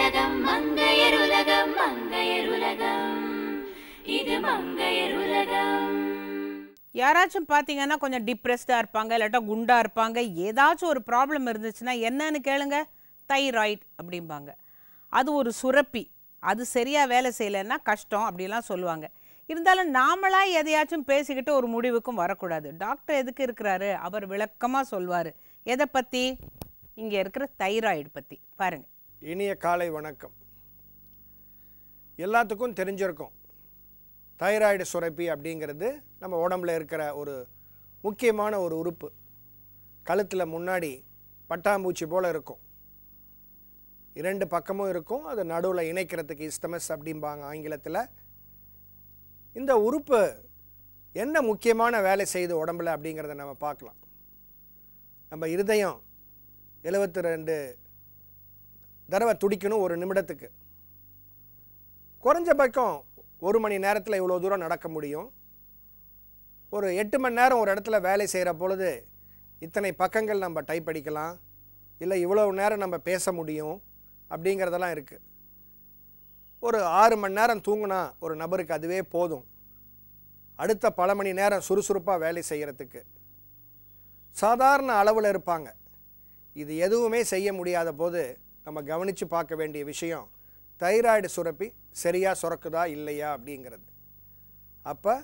உலகம் மங்கையர் உலகம் மங்கையர் உலகம் இது மங்கையர் உலகம். யாராச்சும் பார்த்தீங்கன்னா கொஞ்சம் டிப்ரெஸ்டாக இருப்பாங்க, இல்லாட்டா குண்டாக இருப்பாங்க, ஏதாச்சும் ஒரு ப்ராப்ளம் இருந்துச்சுன்னா என்னன்னு கேளுங்க, தைராய்டு அப்படிம்பாங்க. அது ஒரு சுரப்பி, அது சரியாக வேலை செய்யலைன்னா கஷ்டம் அப்படிலாம் சொல்லுவாங்க. இருந்தாலும் நாமளாக எதையாச்சும் பேசிக்கிட்டு ஒரு முடிவுக்கும் வரக்கூடாது. டாக்டர் எதுக்கு இருக்கிறாரு, அவர் விளக்கமாக சொல்வார். எதை பற்றி? இங்கே இருக்கிற தைராய்டு பற்றி பாருங்கள். இனிய காலை வணக்கம். எல்லாத்துக்கும் தெரிஞ்சிருக்கும், தைராய்டு சுரப்பி அப்படிங்கிறது நம்ம உடம்புல இருக்கிற ஒரு முக்கியமான ஒரு உறுப்பு. கழுத்தில் முன்னாடி பட்டாம்பூச்சி போல் இருக்கும், 2 பக்கமும் இருக்கும். அது நடுவில் இணைக்கிறதுக்கு இஸ்தமஸ் அப்படிம்பாங்க ஆங்கிலத்தில். இந்த உறுப்பு என்ன முக்கியமான வேலை செய்யுது உடம்புல அப்படிங்கிறத நம்ம பார்க்கலாம். நம்ம இருதயம் 72 தடவை துடிக்கணும் ஒரு நிமிடத்துக்கு. குறைஞ்ச பக்கம் 1 மணி நேரத்தில் இவ்வளோ தூரம் நடக்க முடியும். ஒரு 8 மணி நேரம் ஒரு இடத்துல வேலை செய்கிற பொழுது இத்தனை பக்கங்கள் நம்ம டைப் அடிக்கலாம், இல்லை இவ்வளோ நேரம் நம்ம பேச முடியும் அப்படிங்கிறதெல்லாம் இருக்குது. ஒரு 6 மணி நேரம் தூங்கினா ஒரு நபருக்கு அதுவே போதும், அடுத்த பல மணி நேரம் சுறுசுறுப்பாக வேலை செய்கிறதுக்கு. சாதாரண அளவில் இருப்பாங்க. இது எதுவுமே செய்ய முடியாத போது நம்ம கவனித்து பார்க்க வேண்டிய விஷயம், தைராய்டு சுரப்பி சரியாக சுரக்குதா இல்லையா அப்படிங்கிறது. அப்போ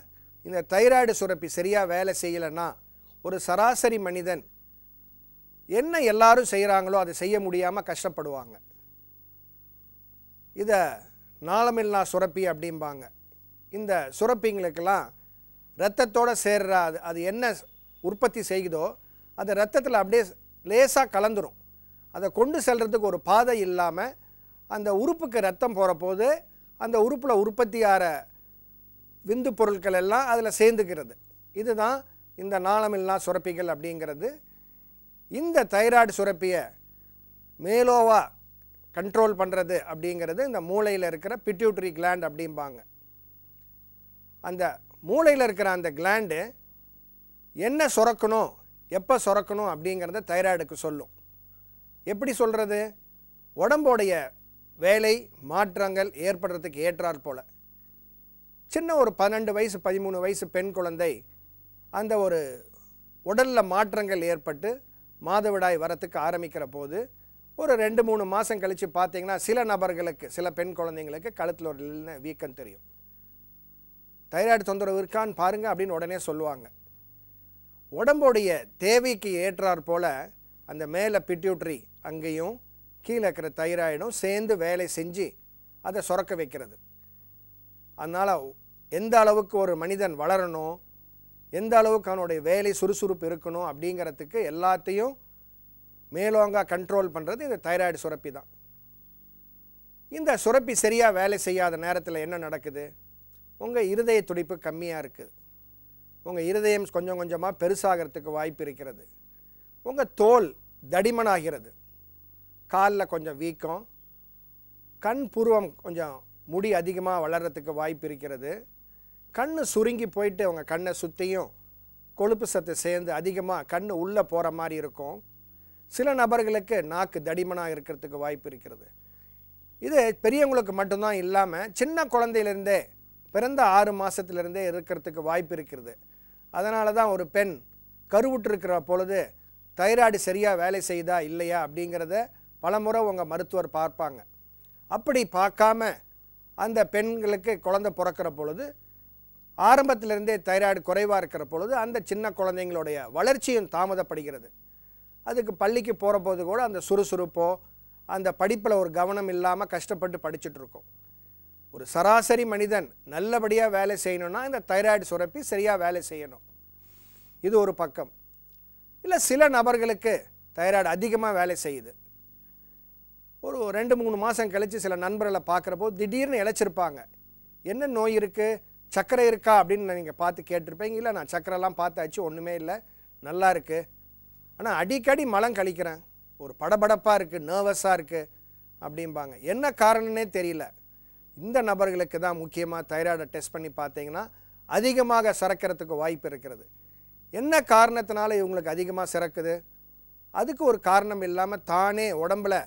இந்த தைராய்டு சுரப்பி சரியாக வேலை செய்யலைன்னா ஒரு சராசரி மனிதன் என்ன எல்லாரும் செய்கிறாங்களோ அதை செய்ய முடியாமல் கஷ்டப்படுவாங்க. இதை நாளமில்லா சுரப்பி அப்படிம்பாங்க. இந்த சுரப்பிங்களுக்கெல்லாம் இரத்தத்தோடு சேர்ற அது என்ன உற்பத்தி செய்யுதோ அது இரத்தத்தில் அப்படியே லேசாக கலந்துரும். அதை கொண்டு செல்கிறதுக்கு ஒரு பாதை இல்லாமல் அந்த உறுப்புக்கு ரத்தம் போகிற போது அந்த உறுப்பில் உற்பத்தியாகிற விந்து பொருட்கள் எல்லாம் அதில் சேர்ந்துக்கிறது. இதுதான் இந்த நாளமில்லா சுரப்பிகள் அப்படிங்கிறது. இந்த தைராய்டு சுரப்பியை மேலோவா கண்ட்ரோல் பண்ணுறது அப்படிங்கிறது இந்த மூளையில் இருக்கிற பிட்யூட்டரி கிளாண்ட் அப்படிம்பாங்க. அந்த மூளையில் இருக்கிற அந்த கிளாண்டு என்ன சுரக்கணும், எப்போ சுரக்கணும் அப்படிங்கிறத தைராய்டுக்கு சொல்லும். எப்படி சொல்கிறது? உடம்போடைய வேலை மாற்றங்கள் ஏற்படுறதுக்கு ஏற்றாற் போல். சின்ன ஒரு 12 வயசு 13 வயசு பெண் குழந்தை அந்த ஒரு உடலில் மாற்றங்கள் ஏற்பட்டு மாதவிடாய் வரத்துக்கு ஆரம்பிக்கிற போது ஒரு 2-3 மாதம் கழித்து பார்த்தீங்கன்னா சில நபர்களுக்கு, சில பெண் குழந்தைங்களுக்கு கழுத்தில் ஒரு வீக்கம் தெரியும். தைராய்டு தொந்தரவு இருக்கான்னு பாருங்கள் அப்படின்னு உடனே சொல்லுவாங்க. உடம்புடைய தேவைக்கு ஏற்றாற் போல் அந்த மேலே பிட்யூட்ரி அங்கேயும் கீழே இருக்கிற தைராய்டும் சேர்ந்து வேலை செஞ்சு அதை சுரக்க வைக்கிறது. அதனால் எந்த அளவுக்கு ஒரு மனிதன் வளரணும், எந்த அளவுக்கு அவனுடைய வேலை சுறுசுறுப்பு இருக்கணும் அப்படிங்கிறதுக்கு எல்லாத்தையும் மேலோங்காக கண்ட்ரோல் பண்ணுறது இந்த தைராய்டு சுரப்பி தான். இந்த சுரப்பி சரியாக வேலை செய்யாத நேரத்தில் என்ன நடக்குது? உங்கள் இருதய துடிப்பு கம்மியாக இருக்குது, உங்கள் இருதயம் கொஞ்சம் கொஞ்சமாக பெருசாகிறதுக்கு வாய்ப்பு இருக்கிறது, உங்கள் தோல் தடிமனாகிறது, காலில் கொஞ்சம் வீக்கம், கண் புருவம் கொஞ்சம் முடி அதிகமாக வளர்கிறதுக்கு வாய்ப்பு இருக்கிறது, கண் சுருங்கி போயிட்டு உங்கள் கண்ணை சுற்றியும் கொழுப்பு சத்து சேர்ந்து அதிகமாக கண் உள்ளே போகிற மாதிரி இருக்கும். சில நபர்களுக்கு நாக்கு தடிமனாக இருக்கிறதுக்கு வாய்ப்பு இருக்கிறது. இது பெரியவங்களுக்கு மட்டும்தான் இல்லாமல் சின்ன குழந்தையிலேருந்தே, பிறந்த 6 மாதத்துலேருந்தே இருக்கிறதுக்கு வாய்ப்பு இருக்கிறது. அதனால தான் ஒரு பெண் கருவுற்றிருக்கிற பொழுது தைராய்டு சரியாக வேலை செய்யுதா இல்லையா அப்படிங்கிறத பலமுறை உங்கள் மருத்துவர் பார்ப்பாங்க. அப்படி பார்க்காம அந்த பெண்களுக்கு குழந்தை பிறக்கிற பொழுது ஆரம்பத்திலிருந்தே தைராய்டு குறைவாக இருக்கிற பொழுது அந்த சின்ன குழந்தைங்களுடைய வளர்ச்சியும் தாமதப்படுகிறது. அதுக்கு பள்ளிக்கு போகிற போது கூட அந்த சுறுசுறுப்போ அந்த படிப்பில் ஒரு கவனம் இல்லாமல் கஷ்டப்பட்டு படிச்சுட்ருக்கோம். ஒரு சராசரி மனிதன் நல்லபடியாக வேலை செய்யணும்னா இந்த தைராய்டு சுரப்பி சரியாக வேலை செய்யணும். இது ஒரு பக்கம். இல்லை சில நபர்களுக்கு தைராய்டு அதிகமாக வேலை செய்யுது. ஒரு 2-3 மாதம் கழித்து சில நண்பர்களை பார்க்குறப்போ திடீர்னு இழைச்சிருப்பாங்க. என்ன நோய் இருக்குது, சர்க்கரை இருக்கா அப்படின்னு நீங்கள் பார்த்து கேட்டிருப்பீங்க. இல்லை நான் சர்க்கரைலாம் பார்த்தாச்சு, ஒன்றுமே இல்லை, நல்லா இருக்குது, ஆனால் அடிக்கடி மலம் கழிக்கிறேன், ஒரு படபடப்பாக இருக்குது, நர்வஸாக இருக்குது அப்படிம்பாங்க. என்ன காரணம்னே தெரியல. இந்த நபர்களுக்கு தான் முக்கியமாக தைராய்டை டெஸ்ட் பண்ணி பார்த்தீங்கன்னா அதிகமாக சுரக்கிறதுக்கு வாய்ப்பு இருக்கிறது. என்ன காரணத்தினால இவங்களுக்கு அதிகமாக சுரக்குது? அதுக்கு ஒரு காரணம் இல்லாமல் தானே உடம்பில்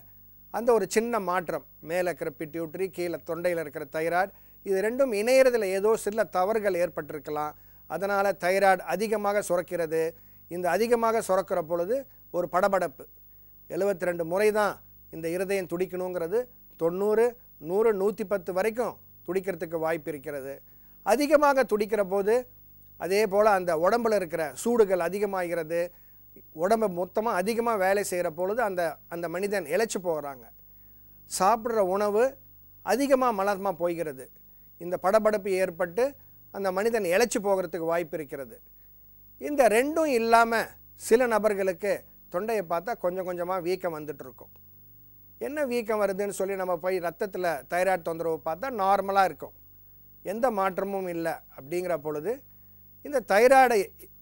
அந்த ஒரு சின்ன மாற்றம், மேலே இருக்கிற பிட்யூட்ரி, கீழே தொண்டையில் இருக்கிற தைராய்டு, இது ரெண்டும் இணையறதில் ஏதோ சில தவறுகள் ஏற்பட்டிருக்கலாம். அதனால் தைராய்டு அதிகமாக சுரக்கிறது. இந்த அதிகமாக சுரக்கிற பொழுது ஒரு படபடப்பு, 72 முறை தான் இந்த இருதயம் துடிக்கணுங்கிறது, 90, 100, 110 வரைக்கும் துடிக்கிறதுக்கு வாய்ப்பு இருக்கிறது. அதிகமாக துடிக்கிற போது அதே போல் அந்த உடம்பில் இருக்கிற சூடுகள் அதிகமாகிறது. உடம்பை மொத்தமாக அதிகமாக வேலை செய்கிற பொழுது அந்த மனிதன் இளைச்சி போகிறாங்க. சாப்பிட்ற உணவு அதிகமாக மலர்மா போகிறது. இந்த படபடப்பு ஏற்பட்டு அந்த மனிதன் இளைச்சி போகிறதுக்கு வாய்ப்பு இருக்கிறது. இந்த ரெண்டும் இல்லாமல் சில நபர்களுக்கு தொண்டையை பார்த்தா கொஞ்சம் கொஞ்சமாக வீக்கம் வந்துட்டுருக்கும். என்ன வீக்கம் வருதுன்னு சொல்லி நம்ம போய் ரத்தத்தில் தைராய்டு தொந்தரவு பார்த்தா நார்மலாக இருக்கும், எந்த மாற்றமும் இல்லை. அப்படிங்கிற பொழுது இந்த தைராய்டை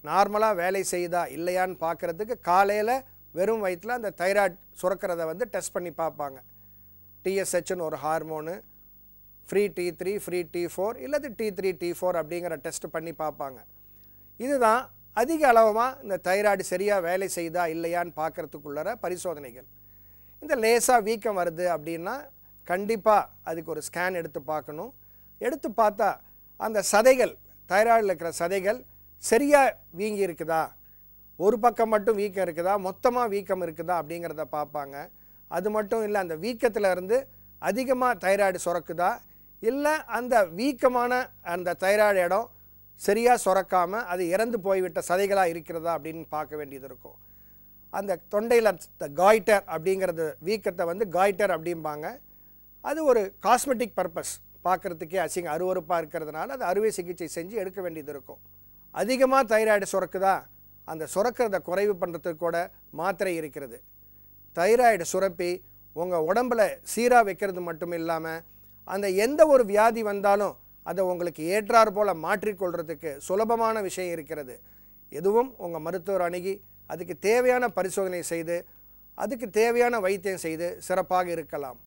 நார்மலாக வேலை செய்யுதா இல்லையான்னு பார்க்குறதுக்கு காலையில் வெறும் வயிற்றில் அந்த தைராய்டு சுரக்கிறத வந்து டெஸ்ட் பண்ணி பார்ப்பாங்க. டிஎஸ்ஹெச்னு ஒரு hormone, free T3, free T4 இல்லது T3, T4 அப்படிங்கிற டெஸ்ட் பண்ணி பார்ப்பாங்க. இதுதான் அதிக அளவாக இந்த தைராய்டு சரியாக வேலை செய்யுதா இல்லையான்னு பார்க்குறதுக்குள்ளற பரிசோதனைகள். இந்த லேசாக வீக்கம் வருது அப்படின்னா கண்டிப்பாக அதுக்கு ஒரு ஸ்கேன் எடுத்து பார்க்கணும். எடுத்து பார்த்தா அந்த சதைகள், தைராய்டில் இருக்கிற சதைகள் சரியாக வீங்கி இருக்குதா, ஒரு பக்கம் மட்டும் வீக்கம் இருக்குதா, மொத்தமாக வீக்கம் இருக்குதா அப்படிங்கிறத பார்ப்பாங்க. அது மட்டும் இல்லை, அந்த வீக்கத்தில் இருந்து அதிகமாக தைராய்டு சுரக்குதா, இல்லை அந்த வீக்கமான அந்த தைராய்டு இடம் சரியாக சுரக்காமல் அது இறந்து போய்விட்ட சதைகளாக இருக்கிறதா அப்படின்னு பார்க்க வேண்டியது இருக்கும். அந்த தொண்டையில் காய்டர் அப்படிங்கிறது வீக்கத்தை வந்து காய்டர் அப்படிம்பாங்க. அது ஒரு காஸ்மெட்டிக் பர்பஸ், பார்க்குறதுக்கே அருவருப்பாக இருக்கிறதுனால அது அறுவை சிகிச்சை செஞ்சு எடுக்க வேண்டியது இருக்கும். அதிகமாக தைராய்டு சுரக்குதா, அந்த சுரக்கிறத குறைவு பண்ணுறதுக்கு கூட மாத்திரை இருக்கிறது. தைராய்டு சுரப்பி உங்கள் உடம்பில் சீராக வைக்கிறது மட்டும் இல்லாமல் அந்த எந்த ஒரு வியாதி வந்தாலும் அதை உங்களுக்கு ஏற்றாறு போல் மாற்றிக்கொள்கிறதுக்கு சுலபமான விஷயம் இருக்கிறது. எதுவும் உங்கள் மருத்துவர் அணுகி அதுக்கு தேவையான பரிசோதனை செய்து அதுக்கு தேவையான வைத்தியம் செய்து சிறப்பாக இருக்கலாம்.